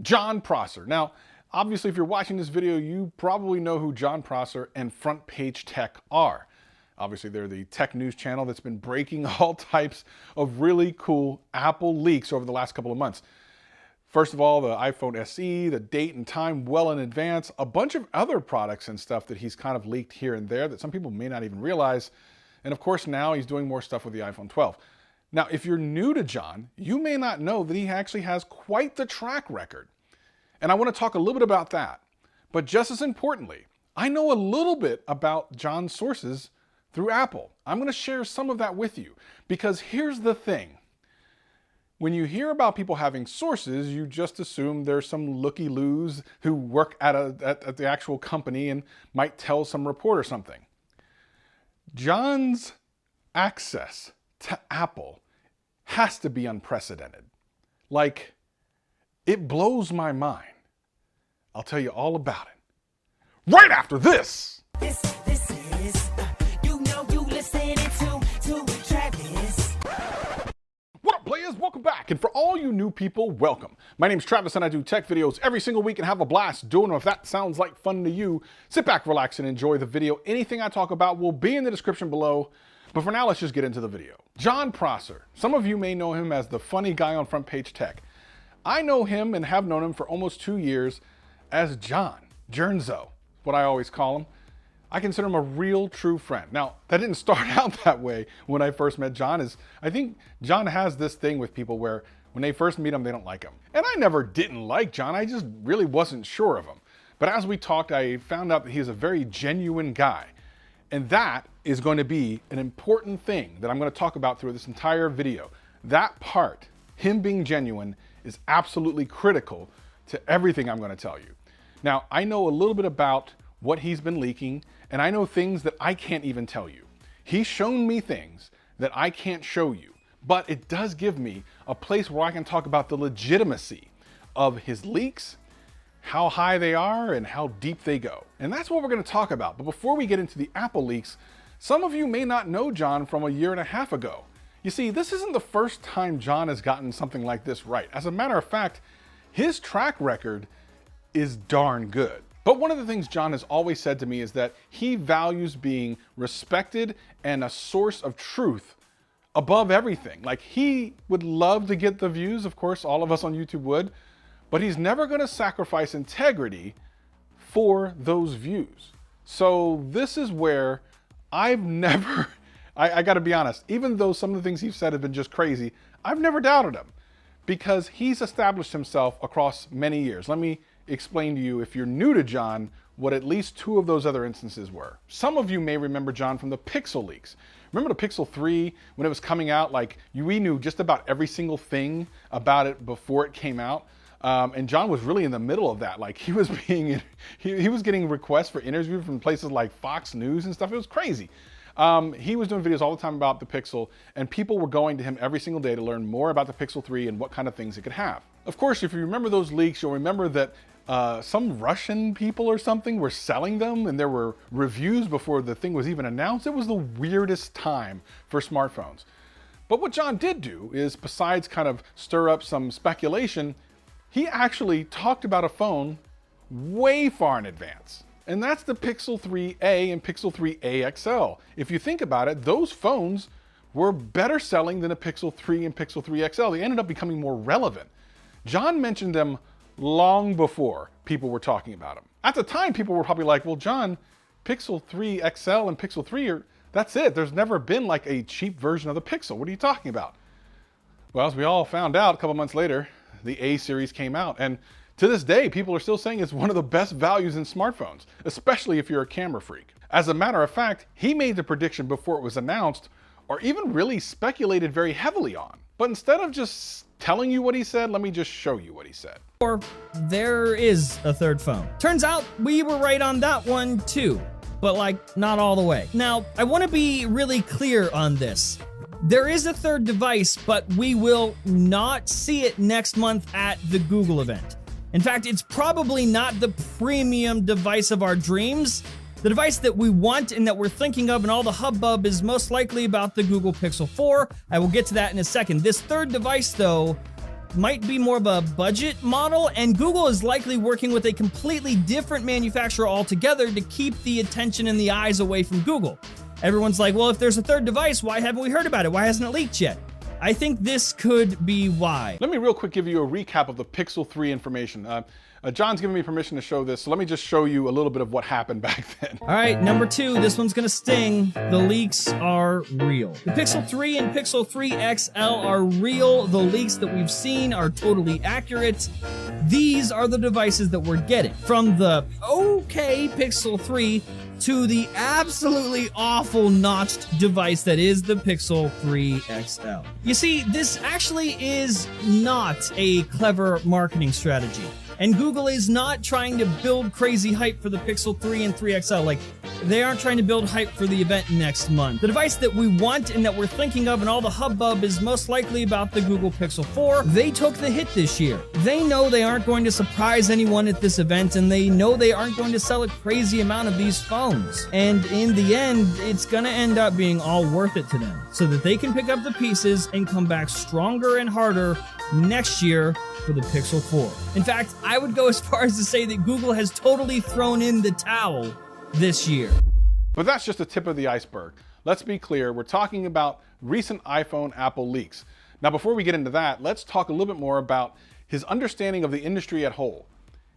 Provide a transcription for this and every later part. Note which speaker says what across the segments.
Speaker 1: Jon Prosser. Now, obviously, if you're watching this video, you probably know who Jon Prosser and Front Page Tech are. Obviously, they're the tech news channel that's been breaking all types of really cool Apple leaks over the last couple of months. First of all, the iPhone SE, the date and time well in advance, a bunch of other products and stuff that he's kind of leaked here and there that some people may not even realize. And of course, now he's doing more stuff with the iPhone 12. Now, if you're new to Jon, you may not know that he actually has quite the track record. And I want to talk a little bit about that. But just as importantly, I know a little bit about Jon's sources through Apple. I'm going to share some of that with you because here's the thing. When you hear about people having sources, you just assume there's some looky-loos who work at the actual company and might tell some report or something. Jon's access to Apple has to be unprecedented. Like, it blows my mind. I'll tell you all about it right after this.
Speaker 2: This is, you know you listening to Travis.
Speaker 1: What up, players? Welcome back. And for all you new people, welcome. My name's Travis and I do tech videos every single week and have a blast doing them. If that sounds like fun to you, sit back, relax, and enjoy the video. Anything I talk about will be in the description below. But for now, let's just get into the video. Jon Prosser. Some of you may know him as the funny guy on Front Page Tech. I know him and have known him for almost 2 years as Jon, Jernzo, what I always call him. I consider him a real true friend. Now, that didn't start out that way when I first met Jon. I think Jon has this thing with people where when they first meet him, they don't like him. And I never didn't like Jon, I just really wasn't sure of him. But as we talked, I found out that he's a very genuine guy. And that is going to be an important thing that I'm going to talk about through this entire video. That part, him being genuine, is absolutely critical to everything I'm going to tell you. Now, I know a little bit about what he's been leaking, and I know things that I can't even tell you. He's shown me things that I can't show you, but it does give me a place where I can talk about the legitimacy of his leaks, how high they are, and how deep they go. And that's what we're going to talk about. But before we get into the Apple leaks, some of you may not know Jon from a year and a half ago. You see, this isn't the first time Jon has gotten something like this right. As a matter of fact, his track record is darn good. But one of the things Jon has always said to me is that he values being respected and a source of truth above everything. Like, he would love to get the views, of course, all of us on YouTube would, but he's never going to sacrifice integrity for those views. So this is where I've never, I got to be honest, even though some of the things he's said have been just crazy, I've never doubted him because he's established himself across many years. Let me explain to you, if you're new to Jon, what at least 2 of those other instances were. Some of you may remember Jon from the Pixel leaks. Remember the Pixel 3 when it was coming out? Like, we knew just about every single thing about it before it came out. And Jon was really in the middle of that. Like, he was being, he was getting requests for interviews from places like Fox News and stuff. It was crazy. He was doing videos all the time about the Pixel, and people were going to him every single day to learn more about the Pixel 3 and what kind of things it could have. Of course, if you remember those leaks, you'll remember that some Russian people or something were selling them, and there were reviews before the thing was even announced. It was the weirdest time for smartphones. But what Jon did do is, besides kind of stir up some speculation, he actually talked about a phone way far in advance. And that's the Pixel 3a and Pixel 3a XL. If you think about it, those phones were better selling than a Pixel 3 and Pixel 3 XL. They ended up becoming more relevant. Jon mentioned them long before people were talking about them. At the time, people were probably like, well, Jon, Pixel 3 XL and Pixel 3 that's it. There's never been like a cheap version of the Pixel. What are you talking about? Well, as we all found out a couple months later, the A series came out, and to this day, people are still saying it's one of the best values in smartphones, especially if you're a camera freak. As a matter of fact, he made the prediction before it was announced, or even really speculated very heavily on. But instead of just telling you what he said, let me just show you what he said.
Speaker 3: Or there is a third phone. Turns out we were right on that one too, but like not all the way. Now, I want to be really clear on this. There is a third device, but we will not see it next month at the Google event. In fact, it's probably not the premium device of our dreams. The device that we want and that we're thinking of and all the hubbub is most likely about the Google Pixel 4. I will get to that in a second. This third device, though, might be more of a budget model, and Google is likely working with a completely different manufacturer altogether to keep the attention and the eyes away from Google. Everyone's like, well, if there's a third device, why haven't we heard about it? Why hasn't it leaked yet? I think this could be why.
Speaker 1: Let me real quick give you a recap of the Pixel 3 information. John's given me permission to show this, so let me just show you a little bit of what happened back then.
Speaker 3: All right, number 2, this one's gonna sting. The leaks are real. The Pixel 3 and Pixel 3 XL are real. The leaks that we've seen are totally accurate. These are the devices that we're getting. From the okay Pixel 3 to the absolutely awful notched device that is the Pixel 3 XL. You see, this actually is not a clever marketing strategy. And Google is not trying to build crazy hype for the Pixel 3 and 3 XL. Like, they aren't trying to build hype for the event next month. The device that we want and that we're thinking of and all the hubbub is most likely about the Google Pixel 4. They took the hit this year. They know they aren't going to surprise anyone at this event, and they know they aren't going to sell a crazy amount of these phones. And in the end, it's gonna end up being all worth it to them, so that they can pick up the pieces and come back stronger and harder next year for the Pixel 4. In fact, I would go as far as to say that Google has totally thrown in the towel this year.
Speaker 1: But that's just the tip of the iceberg. Let's be clear, we're talking about recent iPhone Apple leaks. Now, before we get into that, let's talk a little bit more about his understanding of the industry at whole.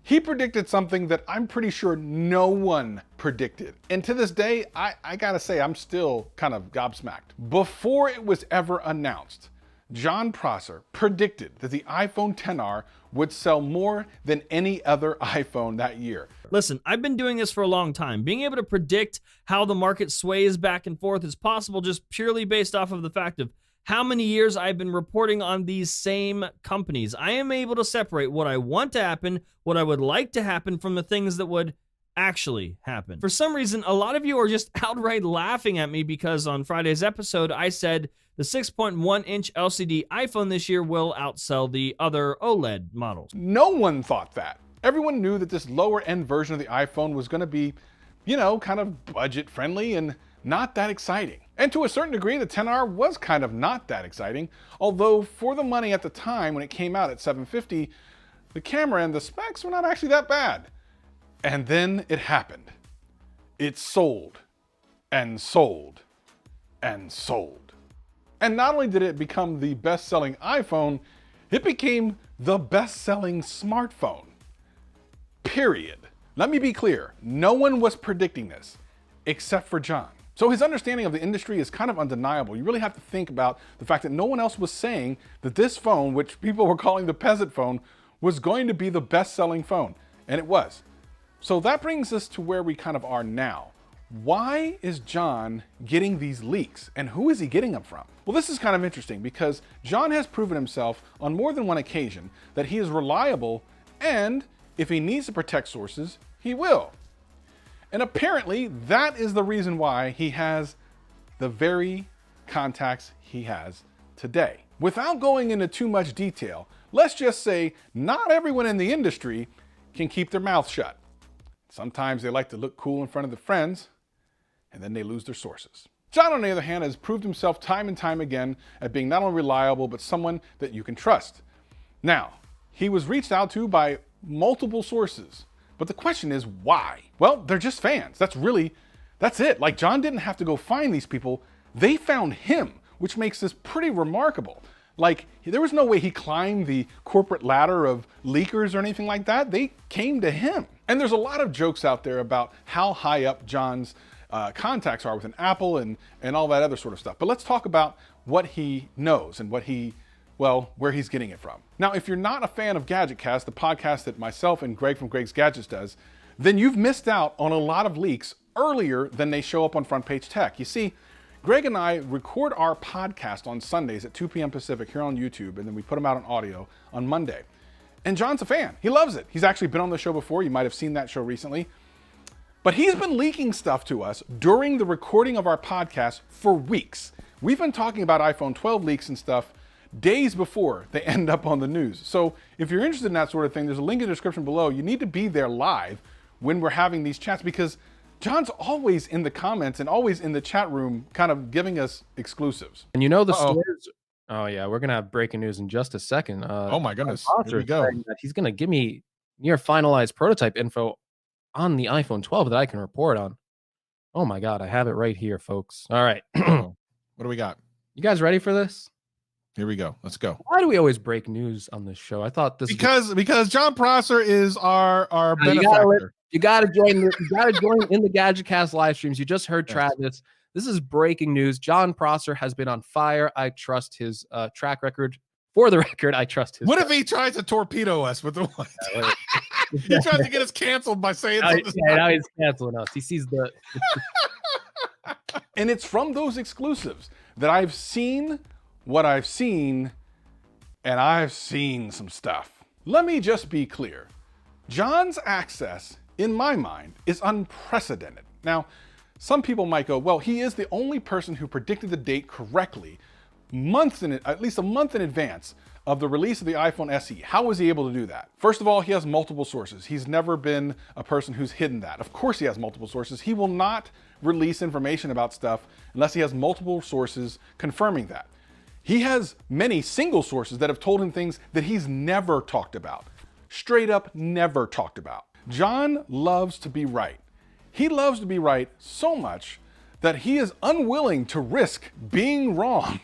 Speaker 1: He predicted something that I'm pretty sure no one predicted. And to this day, I gotta say, I'm still kind of gobsmacked. Before it was ever announced, Jon Prosser predicted that the iPhone XR would sell more than any other iPhone that year.
Speaker 3: Listen, I've been doing this for a long time. Being able to predict how the market sways back and forth is possible just purely based off of the fact of how many years I've been reporting on these same companies. I am able to separate what I want to happen, what I would like to happen, from the things that would actually happen. For some reason, a lot of you are just outright laughing at me because on Friday's episode, I said the 6.1-inch LCD iPhone this year will outsell the other OLED models.
Speaker 1: No one thought that. Everyone knew that this lower end version of the iPhone was going to be, you know, kind of budget friendly and not that exciting. And to a certain degree, the XR was kind of not that exciting, although for the money at the time when it came out at $750, the camera and the specs were not actually that bad. And then it happened. It sold and sold and sold. And not only did it become the best-selling iPhone, it became the best-selling smartphone. Period. Let me be clear, no one was predicting this except for Jon. So his understanding of the industry is kind of undeniable. You really have to think about the fact that no one else was saying that this phone, which people were calling the peasant phone, was going to be the best-selling phone, and it was. So that brings us to where we kind of are now. Why is Jon getting these leaks, and who is he getting them from? Well, this is kind of interesting because Jon has proven himself on more than one occasion that he is reliable, and if he needs to protect sources, he will. And apparently that is the reason why he has the very contacts he has today. Without going into too much detail, let's just say not everyone in the industry can keep their mouth shut. Sometimes they like to look cool in front of their friends, and then they lose their sources. Jon, on the other hand, has proved himself time and time again at being not only reliable, but someone that you can trust. Now, he was reached out to by multiple sources, but the question is why? Well, they're just fans. That's it. Like, Jon didn't have to go find these people. They found him, which makes this pretty remarkable. Like, there was no way he climbed the corporate ladder of leakers or anything like that. They came to him. And there's a lot of jokes out there about how high up Jon's contacts are within Apple and all that other sort of stuff. But let's talk about what he knows and where he's getting it from. Now, if you're not a fan of GadgetCast, the podcast that myself and Greg from Greg's Gadgets does, then you've missed out on a lot of leaks earlier than they show up on Front Page Tech. You see, Greg and I record our podcast on Sundays at 2 p.m. Pacific here on YouTube, and then we put them out on audio on Monday. And Jon's a fan. He loves it. He's actually been on the show before. You might have seen that show recently. But he's been leaking stuff to us during the recording of our podcast for weeks. We've been talking about iPhone 12 leaks and stuff days before they end up on the news. So if you're interested in that sort of thing, there's a link in the description below. You need to be there live when we're having these chats because Jon's always in the comments and always in the chat room kind of giving us exclusives.
Speaker 4: And you know the stores Oh yeah, we're gonna have breaking news in just a second.
Speaker 1: Oh my goodness,
Speaker 4: Jon
Speaker 1: here we
Speaker 4: Prosser
Speaker 1: go.
Speaker 4: saying that he's gonna give me near finalized prototype info on the iPhone 12 that I can report on. Oh my god, I have it right here, folks. All right,
Speaker 1: Uh-oh. What do we got?
Speaker 4: you guys ready for this?
Speaker 1: Here we go. Let's go.
Speaker 4: Why do we always break news on this show? I thought this
Speaker 1: Because Jon Prosser is our
Speaker 4: You
Speaker 1: benefactor.
Speaker 4: you gotta join. You gotta join in the GadgetCast live streams. You just heard
Speaker 1: Yes.
Speaker 4: Travis. This is breaking news. Jon Prosser has been on fire. I trust his track record. For the record, I trust his.
Speaker 1: What if he tries to torpedo us with the one? He tries to get us canceled by saying
Speaker 4: now,
Speaker 1: something.
Speaker 4: yeah, now he's canceling us. He sees the.
Speaker 1: And it's from those exclusives that I've seen what I've seen, and I've seen some stuff. Let me just be clear. Jon's access, in my mind, is unprecedented. Now, some people might go, well, he is the only person who predicted the date correctly at least a month in advance of the release of the iPhone SE. How was he able to do that? First of all, he has multiple sources. He's never been a person who's hidden that. Of course he has multiple sources. He will not release information about stuff unless he has multiple sources confirming that. He has many single sources that have told him things that he's never talked about. Straight up never talked about. Jon loves to be right. He loves to be right so much that he is unwilling to risk being wrong.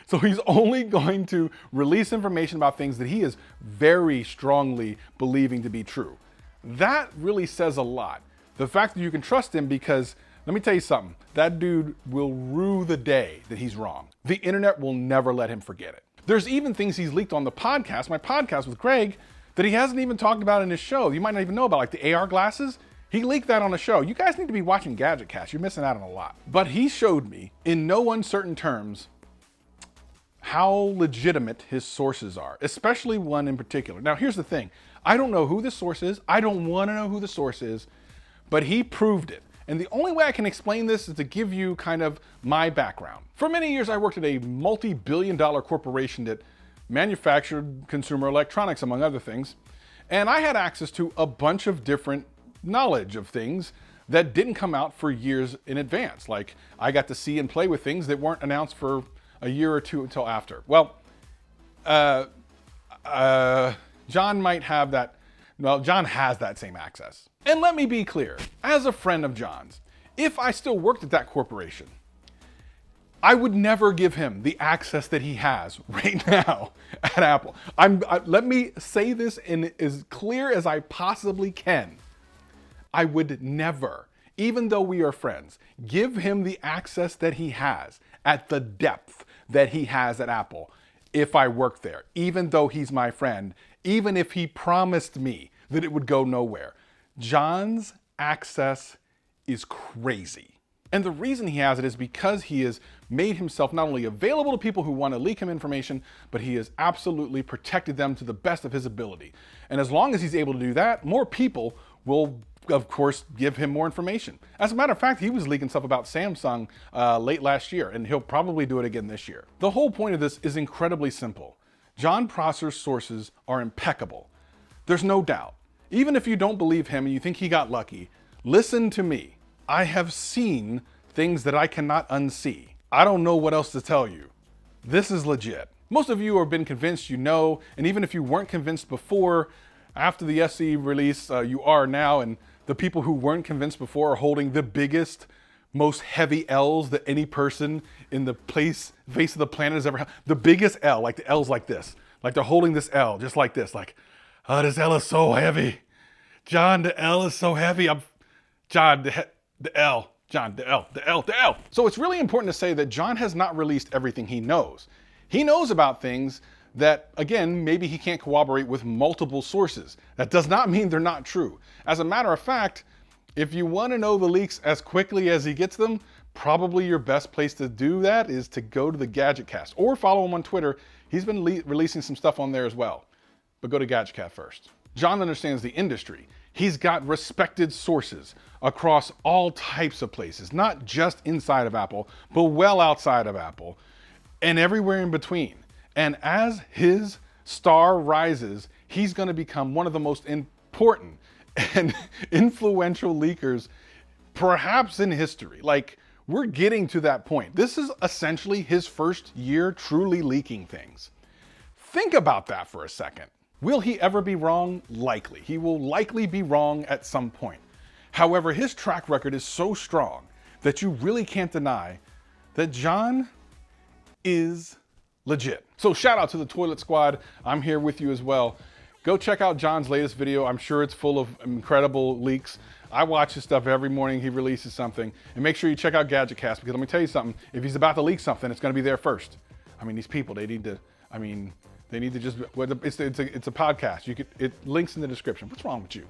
Speaker 1: So he's only going to release information about things that he is very strongly believing to be true. That really says a lot. The fact that you can trust him, because let me tell you something, that dude will rue the day that he's wrong. The internet will never let him forget it. There's even things he's leaked on the podcast, my podcast with Greg, that he hasn't even talked about in his show. You might not even know about, like the AR glasses. He leaked that on the show. You guys need to be watching GadgetCast. You're missing out on a lot. But he showed me in no uncertain terms how legitimate his sources are, especially one in particular. Now, here's the thing. I don't know who the source is. I don't want to know who the source is, but he proved it. And the only way I can explain this is to give you kind of my background. For many years, I worked at a multi-billion-dollar corporation that manufactured consumer electronics, among other things. And I had access to a bunch of different knowledge of things that didn't come out for years in advance. Like, I got to see and play with things that weren't announced for a year or two until after. Well, Jon might have that. Well, Jon has that same access. And let me be clear, as a friend of Jon's, if I still worked at that corporation, I would never give him the access that he has right now at Apple. Let me say this in as clear as I possibly can. I would never, even though we are friends, give him the access that he has at the depth that he has at Apple if I worked there, even though he's my friend, even if he promised me that it would go nowhere. Jon's access is crazy. And the reason he has it is because he has made himself not only available to people who want to leak him information, but he has absolutely protected them to the best of his ability. And as long as he's able to do that, more people will, of course, give him more information. As a matter of fact, he was leaking stuff about Samsung late last year, and he'll probably do it again this year. The whole point of this is incredibly simple. Jon Prosser's sources are impeccable. There's no doubt. Even if you don't believe him and you think he got lucky, listen to me. I have seen things that I cannot unsee. I don't know what else to tell you. This is legit. Most of you have been convinced you know, and even if you weren't convinced before, after the SE release, you are now, and the people who weren't convinced before are holding the biggest, most heavy L's that any person in the face of the planet has ever had. The biggest L, like the L's like this. Like they're holding this L, just like this. Like, oh, this L is so heavy. Jon, the L is so heavy. Jon, the L. Jon, the L, the L, the L. So it's really important to say that Jon has not released everything he knows. He knows about things that, again, maybe he can't corroborate with multiple sources. That does not mean they're not true. As a matter of fact, if you want to know the leaks as quickly as he gets them, probably your best place to do that is to go to the GadgetCast or follow him on Twitter. He's been releasing some stuff on there as well. But go to GadgetCast first. Jon understands the industry. He's got respected sources across all types of places, not just inside of Apple, but well outside of Apple and everywhere in between. And as his star rises, he's going to become one of the most important and influential leakers perhaps in history. Like, We're getting to that point. This is essentially his first year truly leaking things. Think about that for a second. Will he ever be wrong? Likely. He will likely be wrong at some point. However, his track record is so strong that you really can't deny that Jon is legit. So shout out to the Toilet Squad. I'm here with you as well. Go check out Jon's latest video. I'm sure it's full of incredible leaks. I watch his stuff every morning he releases something. And make sure you check out GadgetCast, because let me tell you something. If he's about to leak something, it's gonna be there first. I mean, these people, they need to just, it's a podcast. It links in the description. What's wrong with you?